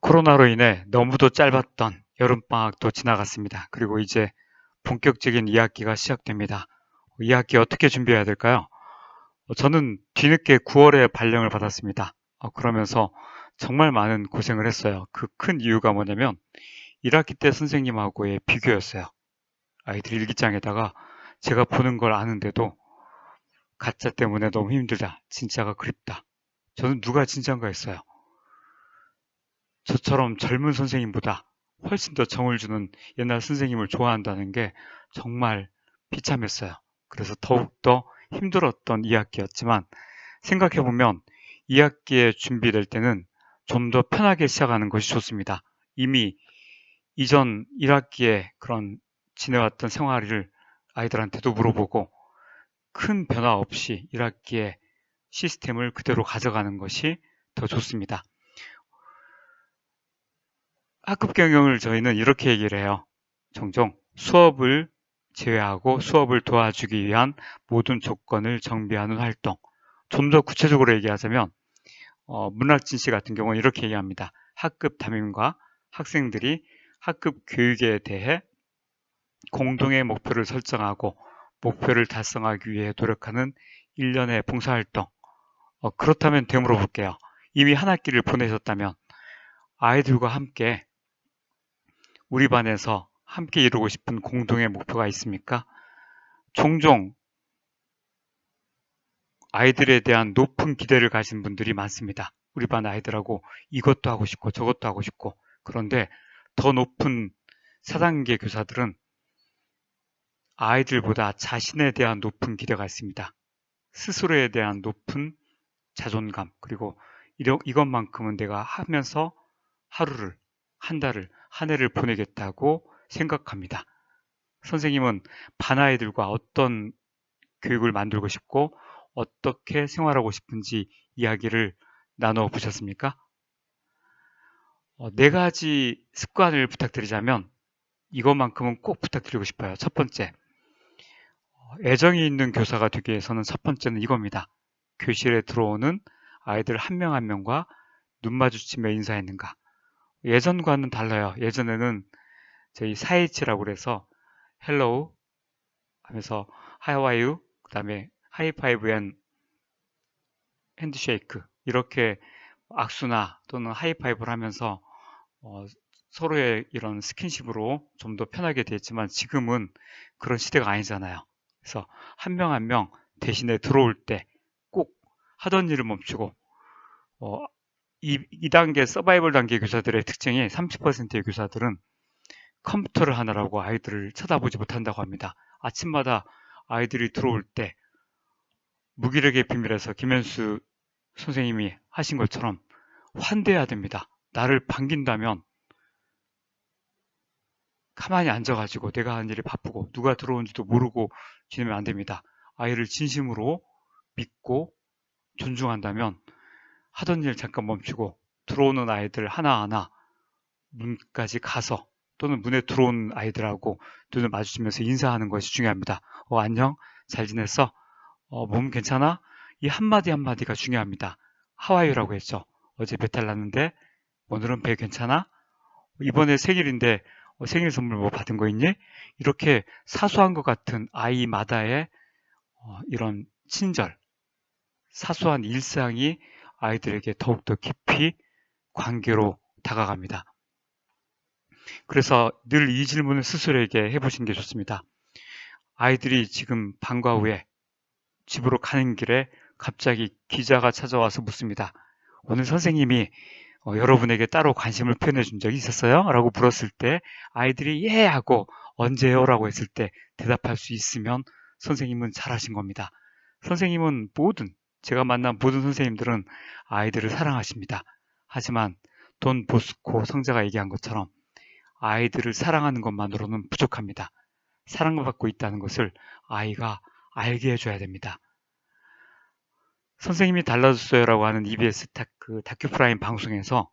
코로나로 인해 너무도 짧았던 여름방학도 지나갔습니다. 그리고 이제 본격적인 2학기가 시작됩니다. 2학기 어떻게 준비해야 될까요? 저는 뒤늦게 9월에 발령을 받았습니다. 그러면서 정말 많은 고생을 했어요. 그 큰 이유가 뭐냐면 1학기 때 선생님하고의 비교였어요. 아이들 일기장에다가 제가 보는 걸 아는데도 가짜 때문에 너무 힘들다. 진짜가 그립다. 저는 누가 진짜인가 했어요. 저처럼 젊은 선생님보다 훨씬 더 정을 주는 옛날 선생님을 좋아한다는 게 정말 비참했어요. 그래서 더욱더 힘들었던 2학기였지만 생각해보면 2학기에 준비될 때는 좀 더 편하게 시작하는 것이 좋습니다. 이미 이전 1학기에 그런 지내왔던 생활을 아이들한테도 물어보고 큰 변화 없이 1학기에 시스템을 그대로 가져가는 것이 더 좋습니다. 학급 경영을 저희는 이렇게 얘기를 해요. 종종 수업을 제외하고 수업을 도와주기 위한 모든 조건을 정비하는 활동. 좀 더 구체적으로 얘기하자면 문학진 씨 같은 경우는 이렇게 얘기합니다. 학급 담임과 학생들이 학급 교육에 대해 공동의 목표를 설정하고 목표를 달성하기 위해 노력하는 일련의 봉사활동. 그렇다면 되물어 볼게요. 이미 한 학기를 보내셨다면 아이들과 함께 우리 반에서 함께 이루고 싶은 공동의 목표가 있습니까? 종종 아이들에 대한 높은 기대를 가진 분들이 많습니다. 우리 반 아이들하고 이것도 하고 싶고 저것도 하고 싶고. 그런데 더 높은 4단계 교사들은 아이들보다 자신에 대한 높은 기대가 있습니다. 스스로에 대한 높은 자존감, 그리고 이것만큼은 내가 하면서 하루를, 한 달을, 한 해를 보내겠다고 생각합니다. 선생님은 반 아이들과 어떤 교육을 만들고 싶고 어떻게 생활하고 싶은지 이야기를 나눠 보셨습니까? 네 가지 습관을 부탁드리자면 이것만큼은 꼭 부탁드리고 싶어요. 첫 번째, 애정이 있는 교사가 되기 위해서는 첫 번째는 이겁니다. 교실에 들어오는 아이들 한 명 한 명과 눈 마주치며 인사했는가. 예전과는 달라요. 예전에는 저희 4H라고 그래서 hello 하면서 how are you? 그 다음에 하이파이브 앤 핸드쉐이크 이렇게 악수나 또는 하이파이브를 하면서 서로의 이런 스킨십으로 좀 더 편하게 됐지만 지금은 그런 시대가 아니잖아요. 그래서 한 명 한 명 대신에 들어올 때 꼭 하던 일을 멈추고 어, 2단계 서바이벌 단계 교사들의 특징이 30%의 교사들은 컴퓨터를 하느라고 아이들을 쳐다보지 못한다고 합니다. 아침마다 아이들이 들어올 때 무기력의 비밀에서 김현수 선생님이 하신 것처럼 환대해야 됩니다. 나를 반긴다면 가만히 앉아가지고 내가 하는 일이 바쁘고 누가 들어온지도 모르고 지내면 안 됩니다. 아이를 진심으로 믿고 존중한다면 하던 일 잠깐 멈추고 들어오는 아이들 하나하나 문까지 가서 또는 문에 들어온 아이들하고 눈을 마주치면서 인사하는 것이 중요합니다. 안녕? 잘 지냈어? 몸 괜찮아? 이 한마디 한마디가 중요합니다. 하와이라고 했죠. 어제 배탈 났는데 오늘은 배 괜찮아? 이번에 생일인데 생일 선물 뭐 받은 거 있니? 이렇게 사소한 것 같은 아이마다의 이런 친절, 사소한 일상이 아이들에게 더욱더 깊이 관계로 다가갑니다. 그래서 늘 이 질문을 스스로에게 해보시는 게 좋습니다. 아이들이 지금 방과 후에 집으로 가는 길에 갑자기 기자가 찾아와서 묻습니다. 오늘 선생님이 여러분에게 따로 관심을 표현해 준 적이 있었어요? 라고 물었을 때 아이들이 예 하고 언제요? 라고 했을 때 대답할 수 있으면 선생님은 잘하신 겁니다. 선생님은 제가 만난 모든 선생님들은 아이들을 사랑하십니다. 하지만 돈 보스코 성자가 얘기한 것처럼 아이들을 사랑하는 것만으로는 부족합니다. 사랑받고 있다는 것을 아이가 알게 해줘야 됩니다. 선생님이 달라졌어요라고 하는 EBS 다큐프라임 방송에서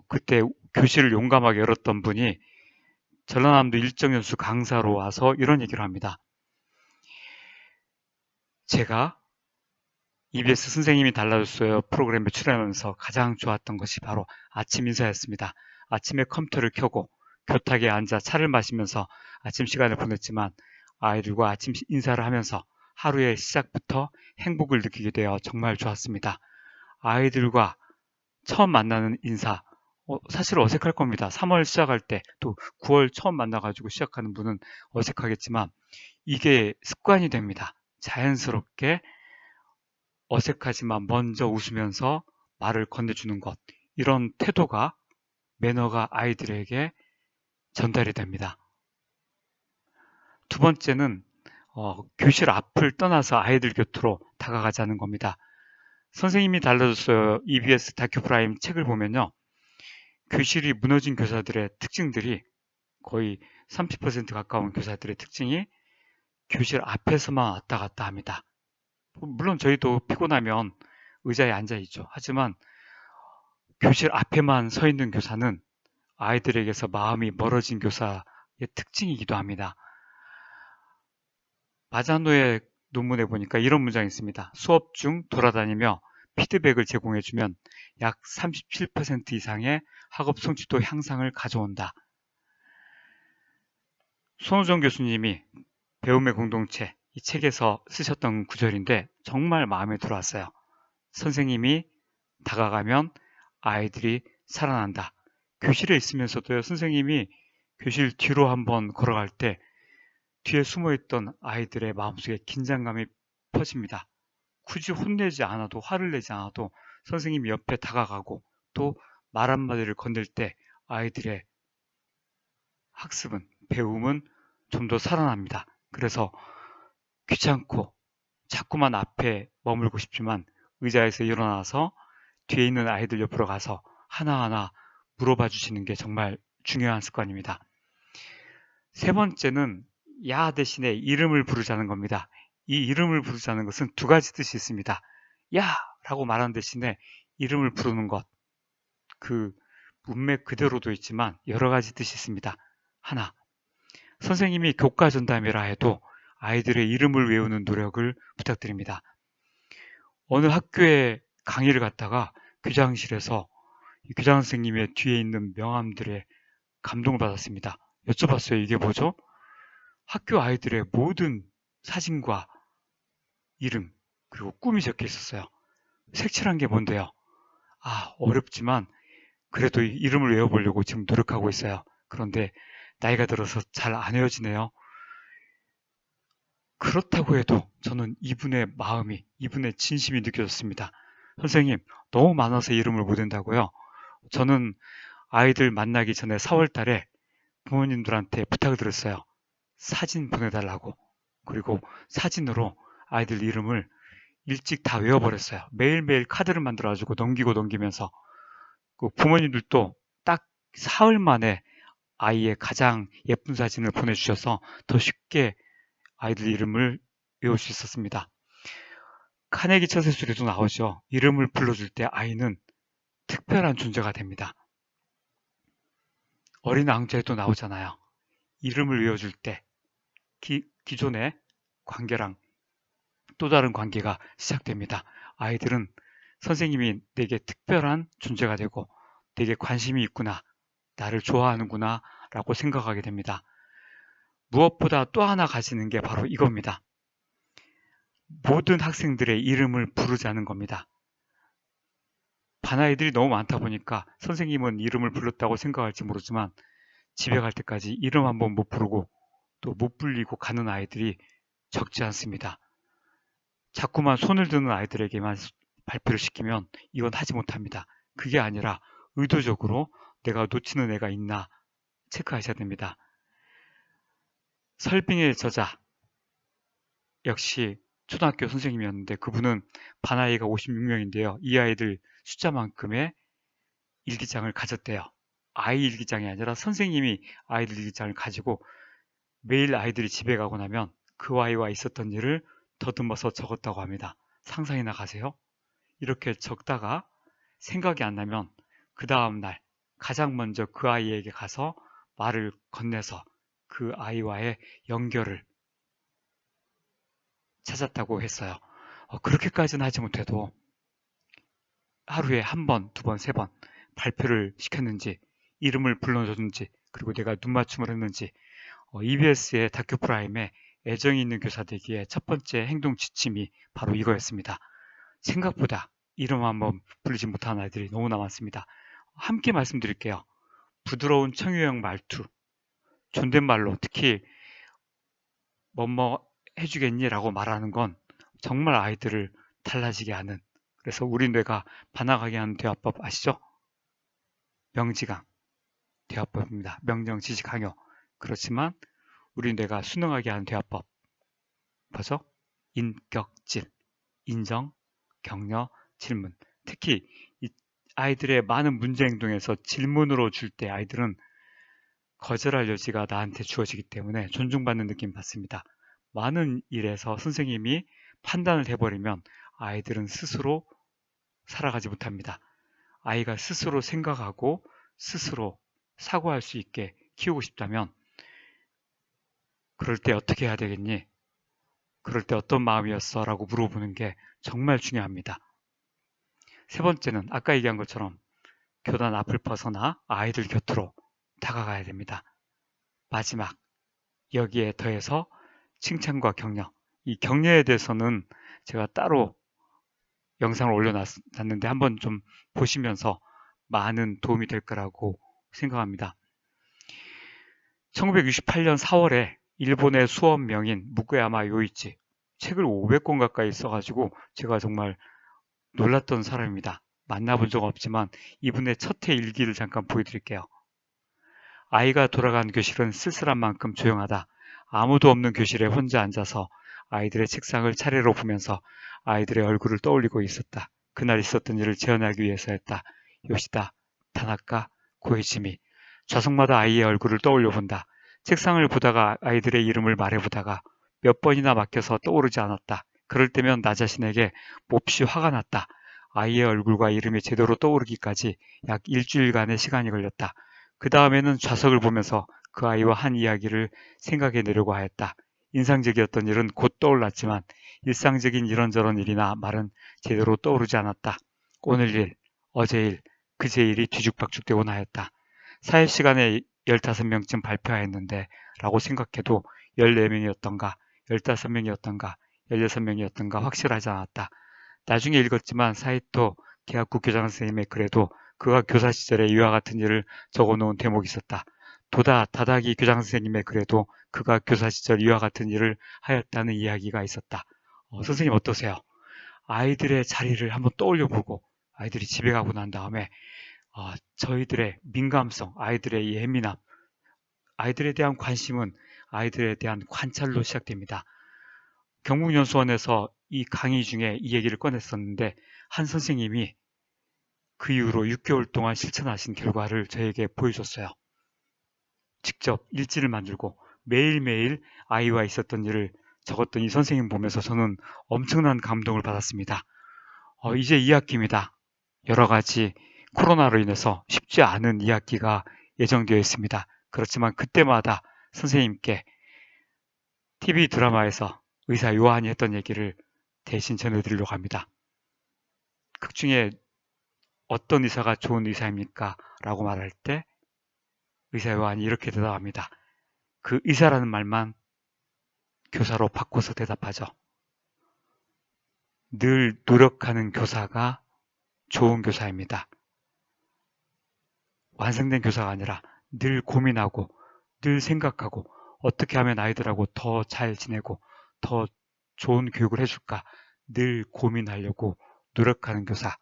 그때 교실을 용감하게 열었던 분이 전라남도 일정연수 강사로 와서 이런 얘기를 합니다. 제가 EBS 선생님이 달라졌어요 프로그램에 출연하면서 가장 좋았던 것이 바로 아침 인사였습니다. 아침에 컴퓨터를 켜고 교탁에 앉아 차를 마시면서 아침 시간을 보냈지만 아이들과 아침 인사를 하면서 하루의 시작부터 행복을 느끼게 되어 정말 좋았습니다. 아이들과 처음 만나는 인사, 사실 어색할 겁니다. 3월 시작할 때, 또 9월 처음 만나가지고 시작하는 분은 어색하겠지만 이게 습관이 됩니다. 자연스럽게 어색하지만 먼저 웃으면서 말을 건네주는 것. 이런 태도가, 매너가 아이들에게 전달이 됩니다. 두 번째는 교실 앞을 떠나서 아이들 곁으로 다가가자는 겁니다. 선생님이 달라졌어요. EBS 다큐프라임 책을 보면요. 교실이 무너진 교사들의 특징들이 거의 30% 가까운 교사들의 특징이 교실 앞에서만 왔다 갔다 합니다. 물론 저희도 피곤하면 의자에 앉아 있죠. 하지만 교실 앞에만 서 있는 교사는 아이들에게서 마음이 멀어진 교사의 특징이기도 합니다. 마자노의 논문에 보니까 이런 문장이 있습니다. 수업 중 돌아다니며 피드백을 제공해주면 약 37% 이상의 학업 성취도 향상을 가져온다. 손호정 교수님이 배움의 공동체 이 책에서 쓰셨던 구절인데 정말 마음에 들어왔어요. 선생님이 다가가면 아이들이 살아난다. 교실에 있으면서도요, 선생님이 교실 뒤로 한번 걸어갈 때 뒤에 숨어있던 아이들의 마음속에 긴장감이 퍼집니다. 굳이 혼내지 않아도 화를 내지 않아도 선생님이 옆에 다가가고 또 말 한마디를 건넬 때 아이들의 학습은, 배움은 좀 더 살아납니다. 그래서 귀찮고 자꾸만 앞에 머물고 싶지만 의자에서 일어나서 뒤에 있는 아이들 옆으로 가서 하나하나 물어봐 주시는 게 정말 중요한 습관입니다. 세 번째는 야 대신에 이름을 부르자는 겁니다. 이 이름을 부르자는 것은 두 가지 뜻이 있습니다. 야! 라고 말하는 대신에 이름을 부르는 것. 그 문맥 그대로도 있지만 여러 가지 뜻이 있습니다. 하나, 선생님이 교과 전담이라 해도 아이들의 이름을 외우는 노력을 부탁드립니다. 어느 학교에 강의를 갔다가 교장실에서 교장 선생님의 뒤에 있는 명함들에 감동을 받았습니다. 여쭤봤어요. 이게 뭐죠? 학교 아이들의 모든 사진과 이름, 그리고 꿈이 적혀 있었어요. 색칠한 게 뭔데요? 어렵지만 그래도 이름을 외워보려고 지금 노력하고 있어요. 그런데 나이가 들어서 잘 안 외워지네요. 그렇다고 해도 저는 이분의 마음이, 이분의 진심이 느껴졌습니다. 선생님, 너무 많아서 이름을 못 외운다고요? 저는 아이들 만나기 전에 4월 달에 부모님들한테 부탁을 드렸어요. 사진 보내달라고. 그리고 사진으로 아이들 이름을 일찍 다 외워버렸어요. 매일매일 카드를 만들어가지고 넘기고 넘기면서 그 부모님들도 딱 사흘 만에 아이의 가장 예쁜 사진을 보내주셔서 더 쉽게 아이들 이름을 외울 수 있었습니다. 카네기 처세술에도 나오죠. 이름을 불러줄 때 아이는 특별한 존재가 됩니다. 어린 왕자에도 나오잖아요. 이름을 외워줄 때 기존의 관계랑 또 다른 관계가 시작됩니다. 아이들은 선생님이 내게 특별한 존재가 되고 내게 관심이 있구나, 나를 좋아하는구나 라고 생각하게 됩니다. 무엇보다 또 하나 가지는 게 바로 이겁니다. 모든 학생들의 이름을 부르자는 겁니다. 반 아이들이 너무 많다 보니까 선생님은 이름을 불렀다고 생각할지 모르지만 집에 갈 때까지 이름 한번 못 부르고 또 못 불리고 가는 아이들이 적지 않습니다. 자꾸만 손을 드는 아이들에게만 발표를 시키면 이건 하지 못합니다. 그게 아니라 의도적으로 내가 놓치는 애가 있나 체크하셔야 됩니다. 설빙의 저자 역시 초등학교 선생님이었는데 그분은 반 아이가 56명인데요. 이 아이들 숫자만큼의 일기장을 가졌대요. 아이 일기장이 아니라 선생님이 아이들 일기장을 가지고 매일 아이들이 집에 가고 나면 그 아이와 있었던 일을 더듬어서 적었다고 합니다. 상상이나 가세요? 이렇게 적다가 생각이 안 나면 그 다음날 가장 먼저 그 아이에게 가서 말을 건네서 그 아이와의 연결을 찾았다고 했어요. 그렇게까지는 하지 못해도 하루에 한 번, 두 번, 세 번 발표를 시켰는지, 이름을 불러줬는지, 그리고 내가 눈맞춤을 했는지, EBS의 다큐 프라임에 애정이 있는 교사 되기에 첫 번째 행동 지침이 바로 이거였습니다. 생각보다 이름 한번 부르지 못한 아이들이 너무나 많습니다. 함께 말씀드릴게요. 부드러운 청유형 말투, 존댓말로 특히 뭐뭐 해주겠니? 라고 말하는 건 정말 아이들을 달라지게 하는, 그래서 우리 뇌가 반항하게 하는 대화법 아시죠? 명지강 대화법입니다. 명령, 지시, 강요. 그렇지만 우리 뇌가 순응하게 하는 대화법 뭐죠? 인격질, 인정, 격려, 질문. 특히 이 아이들의 많은 문제 행동에서 질문으로 줄 때 아이들은 거절할 여지가 나한테 주어지기 때문에 존중받는 느낌 받습니다. 많은 일에서 선생님이 판단을 해버리면 아이들은 스스로 살아가지 못합니다. 아이가 스스로 생각하고 스스로 사고할 수 있게 키우고 싶다면 그럴 때 어떻게 해야 되겠니? 그럴 때 어떤 마음이었어? 라고 물어보는 게 정말 중요합니다. 세 번째는 아까 얘기한 것처럼 교단 앞을 벗어나 아이들 곁으로 다가가야 됩니다. 마지막, 여기에 더해서 칭찬과 격려. 이 격려에 대해서는 제가 따로 영상을 올려놨는데 한번 좀 보시면서 많은 도움이 될 거라고 생각합니다. 1968년 4월에 일본의 수업 명인 무쿠야마 요이치, 책을 500권 가까이 써가지고 제가 정말 놀랐던 사람입니다. 만나본 적 없지만 이분의 첫 해 일기를 잠깐 보여드릴게요. 아이가 돌아간 교실은 쓸쓸한 만큼 조용하다. 아무도 없는 교실에 혼자 앉아서 아이들의 책상을 차례로 보면서 아이들의 얼굴을 떠올리고 있었다. 그날 있었던 일을 재현하기 위해서였다. 요시다, 타나카, 고이치미. 좌석마다 아이의 얼굴을 떠올려 본다. 책상을 보다가 아이들의 이름을 말해보다가 몇 번이나 막혀서 떠오르지 않았다. 그럴 때면 나 자신에게 몹시 화가 났다. 아이의 얼굴과 이름이 제대로 떠오르기까지 약 일주일간의 시간이 걸렸다. 그 다음에는 좌석을 보면서 그 아이와 한 이야기를 생각해내려고 하였다. 인상적이었던 일은 곧 떠올랐지만 일상적인 이런저런 일이나 말은 제대로 떠오르지 않았다. 오늘 일, 어제 일, 그제 일이 뒤죽박죽되곤 하였다. 사회 시간에 15명쯤 발표하였는데 라고 생각해도 14명이었던가 15명이었던가 16명이었던가 확실하지 않았다. 나중에 읽었지만 사이토 계학국 교장 선생님의 글에도 그가 교사 시절에 이와 같은 일을 적어놓은 대목이 있었다. 도다 다다기 교장 선생님의 글에도 그가 교사 시절 이와 같은 일을 하였다는 이야기가 있었다. 선생님 어떠세요? 아이들의 자리를 한번 떠올려보고 아이들이 집에 가고 난 다음에 저희들의 민감성, 아이들의 예민함, 아이들에 대한 관심은 아이들에 대한 관찰로 시작됩니다. 경북연수원에서 이 강의 중에 이 얘기를 꺼냈었는데 한 선생님이 그 이후로 6개월 동안 실천하신 결과를 저에게 보여줬어요. 직접 일지를 만들고 매일매일 아이와 있었던 일을 적었던 이 선생님 보면서 저는 엄청난 감동을 받았습니다. 이제 2학기입니다. 여러 가지 코로나로 인해서 쉽지 않은 2학기가 예정되어 있습니다. 그렇지만 그때마다 선생님께 TV 드라마에서 의사 요한이 했던 얘기를 대신 전해드리려고 합니다. 극 중에 어떤 의사가 좋은 의사입니까? 라고 말할 때 의사 요한이 이렇게 대답합니다. 그 의사라는 말만 교사로 바꿔서 대답하죠. 늘 노력하는 교사가 좋은 교사입니다. 완성된 교사가 아니라 늘 고민하고 늘 생각하고 어떻게 하면 아이들하고 더 잘 지내고 더 좋은 교육을 해줄까 늘 고민하려고 노력하는 교사,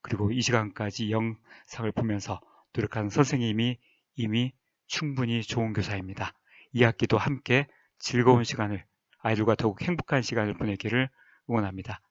그리고 이 시간까지 영상을 보면서 노력하는 선생님이 이미 충분히 좋은 교사입니다. 이 학기도 함께 즐거운 시간을, 아이들과 더욱 행복한 시간을 보내기를 응원합니다.